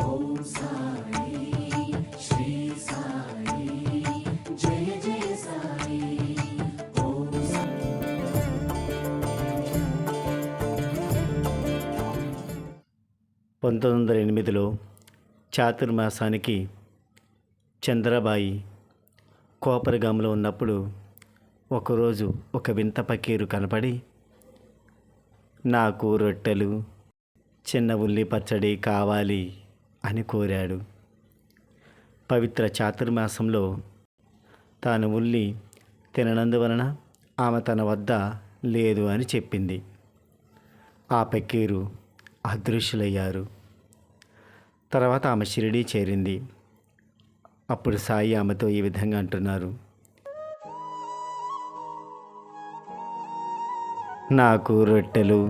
ఓం సాయి శ్రీ సాయి జయ జయ సాయి ఓం 1908లో చాతుర్మాసానికి చంద్రబాయి కోపరగాంలో ఉన్నప్పుడు ఒకరోజు ఒక వింత పకీరు కనపడి, నాకు రొట్టెలు, చిన్న ఉల్లి పచ్చడి కావాలి అని కోరాడు. పవిత్ర చాతుర్మాసంలో తాను ఉల్లి తిననందువలన ఆమె తన వద్ద లేదు అని చెప్పింది. ఆ పకీరు అదృశ్యులయ్యారు. తర్వాత ఆమె షిరిడీ చేరింది. అప్పుడు సాయి ఆమెతో ఈ విధంగా అంటున్నారు: నాకు రొట్టెలు,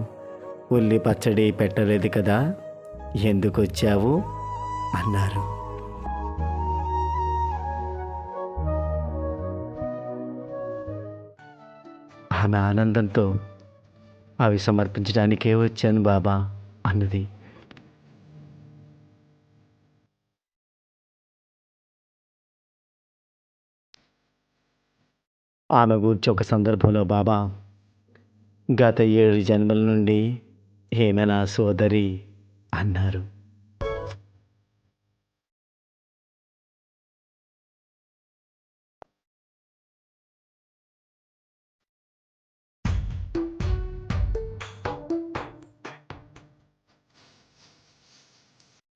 ఉల్లి పచ్చడి పెట్టలేదు కదా, ఎందుకు వచ్చావు అన్నారు. ఆమె ఆనందంతో అవి సమర్పించడానికే వచ్చాను బాబా అన్నది. ఆమె గూర్చి ఒక సందర్భంలో బాబా, గత 7 జన్మల నుండి ఈమె నా సోదరి అన్నారు.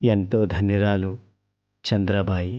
ఎంతో ధన్యురాలు చంద్రబాయి.